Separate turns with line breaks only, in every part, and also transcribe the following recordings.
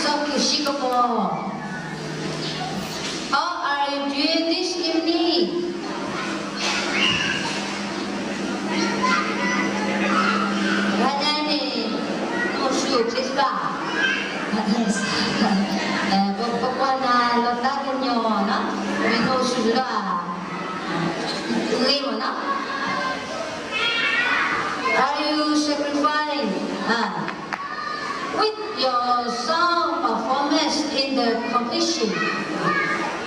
so Singapore. How are you doing this evening? Ganyan musuh siswa. Yes. Pagkuhan na lotagan nyo, no? Minusuh sila. Tuloy mo, no? Are you sacrificing with your song performance in the competition?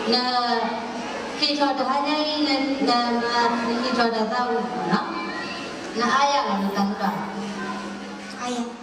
Na khi cho được hai ngày là khi cho được tao nó là ai à là người ta rồi ai à